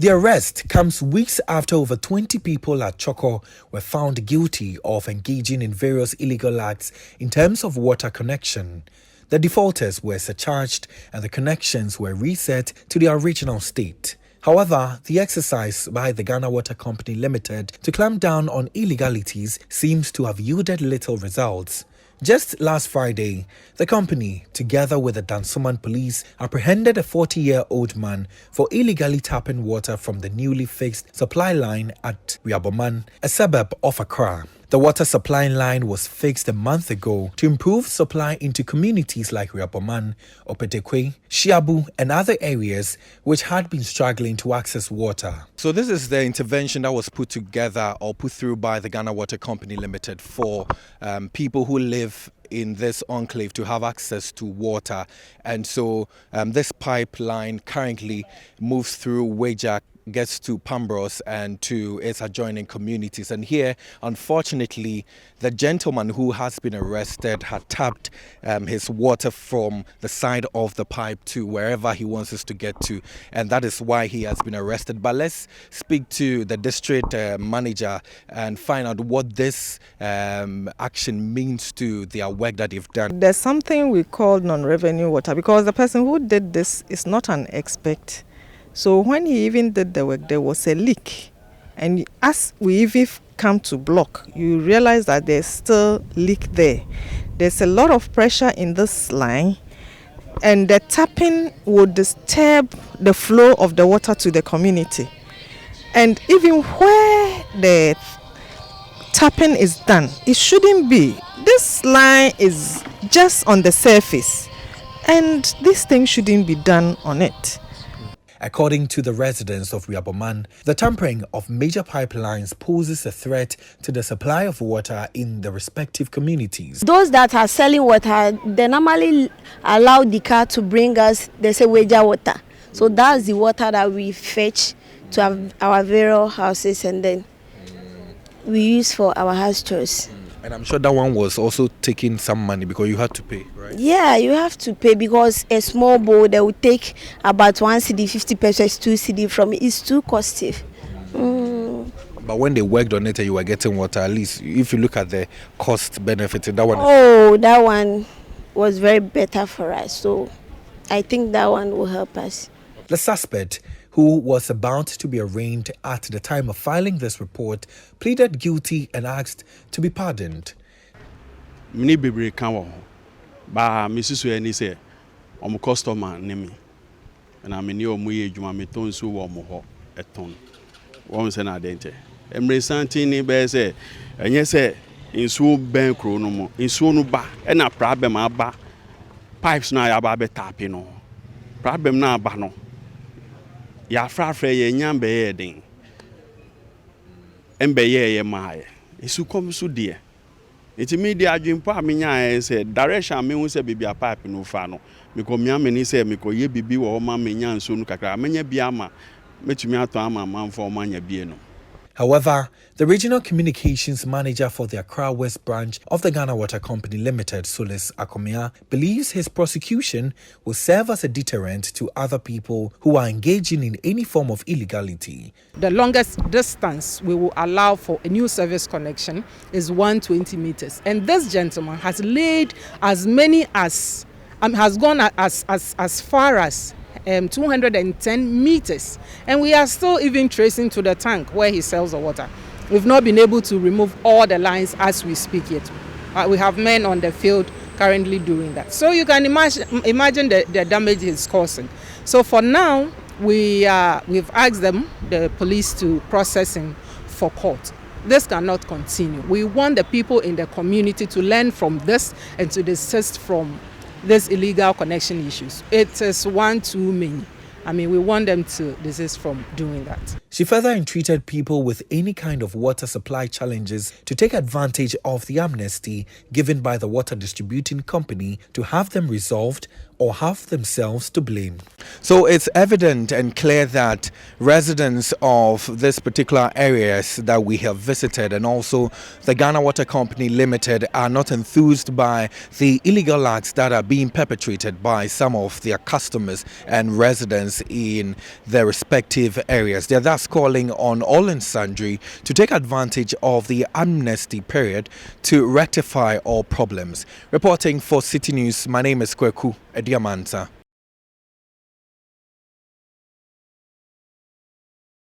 The arrest comes weeks after over 20 people at Choko were found guilty of engaging in various illegal acts in terms of water connection. The defaulters were surcharged and the connections were reset to their original state. However, the exercise by the Ghana Water Company Limited to clamp down on illegalities seems to have yielded little results. Just last Friday, the company, together with the Dansoman Police, apprehended a 40-year-old man for illegally tapping water from the newly fixed supply line at Riaboman, a suburb of Accra. The water supply line was fixed a month ago to improve supply into communities like Riaboman, Opetekwe, Shiabu, and other areas which had been struggling to access water. So this is the intervention that was put together or put through by the Ghana Water Company Limited for people who live in this enclave to have access to water. And so this pipeline currently moves through Wejak, gets to Pambros and to its adjoining communities. And here, unfortunately, the gentleman who has been arrested had tapped his water from the side of the pipe to wherever he wants us to get to. And that is why he has been arrested. But let's speak to the district manager and find out what this action means to their work that they've done. There's something we call non-revenue water because the person who did this is not an expert. So when he even did the work, there was a leak. And as we even come to block, you realize that there's still leak there. There's a lot of pressure in this line, and the tapping would disturb the flow of the water to the community. And even where the tapping is done, it shouldn't be. This line is just on the surface, and this thing shouldn't be done on it. According to the residents of Riaboman, the tampering of major pipelines poses a threat to the supply of water in the respective communities. Those that are selling water, they normally allow the car to bring us, they say, Weja water. So that's the water that we fetch to our various houses and then we use for our house chores. And I'm sure that one was also taking some money because you had to pay, right? Yeah, you have to pay because a small bowl, they will take about 1 cedi, 50 pesos, 2 cedi from it. It's too costly. But when they worked on it and you were getting water, at least if you look at the cost benefit, that one... Oh, that one was very better for us. So I think that one will help us. The suspect, who was about to be arraigned at the time of filing this report, pleaded guilty and asked to be pardoned. Many people come ba Mrs. Weni say, I'm a customer name, and I'm in your muye juma meton so warm a ton. One say na dente. Emre Santini be say, and yes, in so ben chronomo, in so no ba, and a problem aba pipes na ya ba be tapping. Problem na ba no. Ya frafre ye nyambe ye den embe ye maaye isu kom so de enti media adwempo a menya say direction me hu say bibia pipe no fa no me ko mia me ni say me ko ye bibi wo ma menya nso no kakra menya bia ma metumi ato ama manfo ma nya bie no. However, the Regional Communications Manager for the Accra West Branch of the Ghana Water Company Limited, Solis Akomia, believes his prosecution will serve as a deterrent to other people who are engaging in any form of illegality. The longest distance we will allow for a new service connection is 120 meters. And this gentleman has laid as many as, has gone as far as 210 meters, and we are still even tracing to the tank where he sells the water. We've not been able to remove all the lines as we speak yet. We have men on the field currently doing that. So you can imagine the damage it's causing. So for now, we've asked them, the police, to process him for court. This cannot continue. We want the people in the community to learn from this and to desist from these illegal connection issues. It is one too many. I mean, we want them to desist from doing that. She further entreated people with any kind of water supply challenges to take advantage of the amnesty given by the water distributing company to have them resolved or have themselves to blame. So it's evident and clear that residents of this particular areas that we have visited and also the Ghana Water Company Limited are not enthused by the illegal acts that are being perpetrated by some of their customers and residents in their respective areas. They're thus calling on all and sundry to take advantage of the amnesty period to rectify all problems. Reporting for Citi News, my name is Kweku Ediamansa.